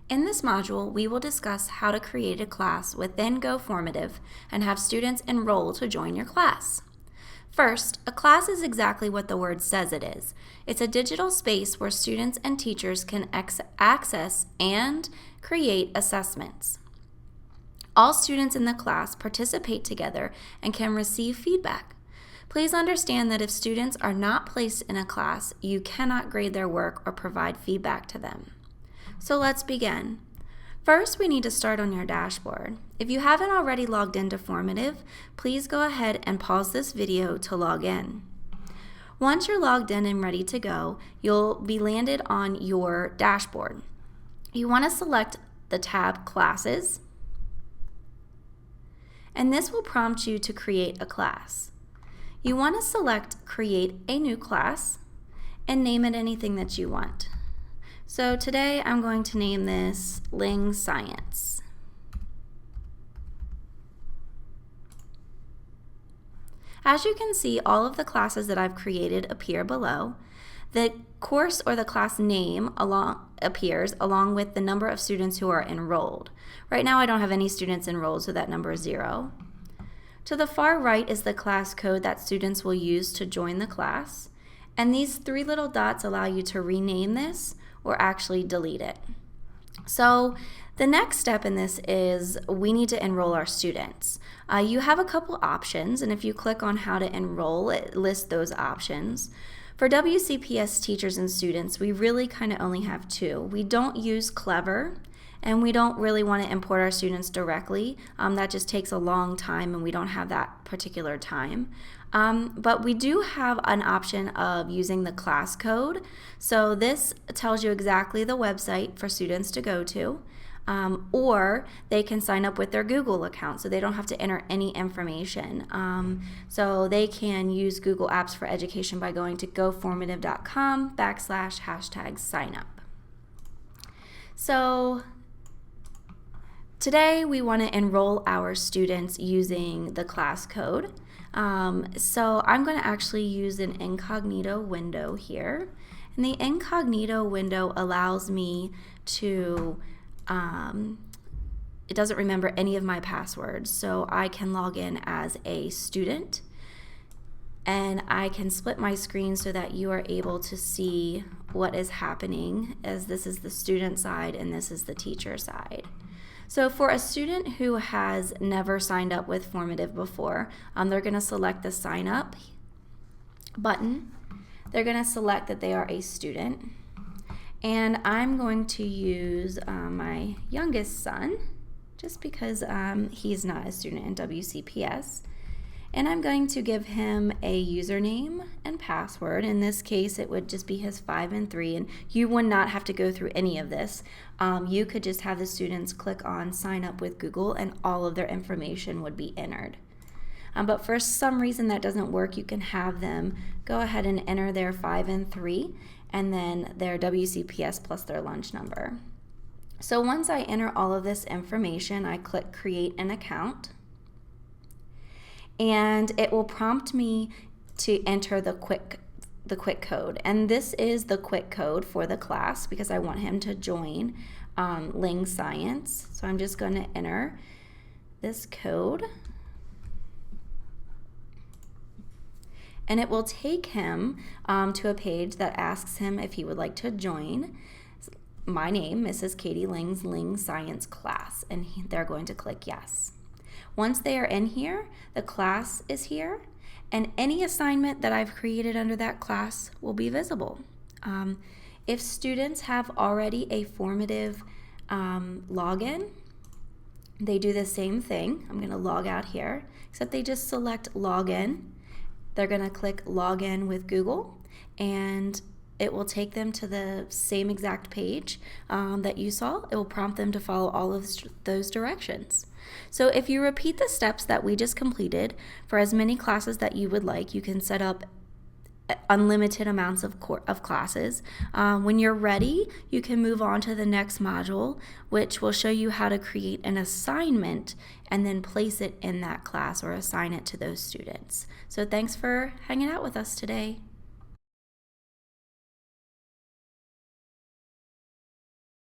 In this module, we will discuss how to create a class within GoFormative and have students enroll to join your class. First, a class is exactly what the word says it is. It's a digital space where students and teachers can access and create assessments. All students in the class participate together and can receive feedback. Please understand that if students are not placed in a class, you cannot grade their work or provide feedback to them. So let's begin. First, we need to start on your dashboard. If you haven't already logged into Formative, please go ahead and pause this video to log in. Once you're logged in and ready to go, you'll be landed on your dashboard. You want to select the tab Classes, and this will prompt you to create a class. You want to select Create a New Class and name it anything that you want. So today I'm going to name this Ling Science. As you can see, all of the classes that I've created appear below. The course or the class name appears along with the number of students who are enrolled. Right now I don't have any students enrolled, so that number is 0. To the far right is the class code that students will use to join the class. And these 3 little dots allow you to rename this or actually delete it. So the next step in this is we need to enroll our students. You have a couple options, and if you click on how to enroll, it lists those options. For WCPS teachers and students, we really kind of only have 2. We don't use Clever, and we don't really want to import our students directly. That just takes a long time, and we don't have that particular time. But we do have an option of using the class code. So this tells you exactly the website for students to go to, or they can sign up with their Google account, so they don't have to enter any information. So they can use Google Apps for Education by going to goformative.com/#signup. So today we want to enroll our students using the class code. So I'm going to actually use an incognito window here. And the incognito window allows me to, it doesn't remember any of my passwords, so I can log in as a student. And I can split my screen so that you are able to see what is happening, as this is the student side and this is the teacher side. So for a student who has never signed up with Formative before, they're going to select the Sign Up button. They're going to select that they are a student. And I'm going to use my youngest son, just because he's not a student in WCPS. And I'm going to give him a username and password. In this case, it would just be his 5 and 3, and you would not have to go through any of this. You could just have the students click on Sign Up with Google, and all of their information would be entered. But for some reason that doesn't work, you can have them go ahead and enter their 5 and 3, and then their WCPS plus their lunch number. So once I enter all of this information, I click Create an Account. And it will prompt me to enter the quick code. And this is the quick code for the class because I want him to join Ling Science. So I'm just going to enter this code. And it will take him to a page that asks him if he would like to join my name, Mrs. Katie Ling's Ling Science class. And they're going to click yes. Once they are in here, the class is here, and any assignment that I've created under that class will be visible. If students have already a Formative login, they do the same thing. I'm going to log out here, except they just select Login. They're going to click Login with Google, and it will take them to the same exact page that you saw. It will prompt them to follow all of those directions. So if you repeat the steps that we just completed for as many classes that you would like, you can set up unlimited amounts of classes. When you're ready, you can move on to the next module, which will show you how to create an assignment and then place it in that class or assign it to those students. So thanks for hanging out with us today.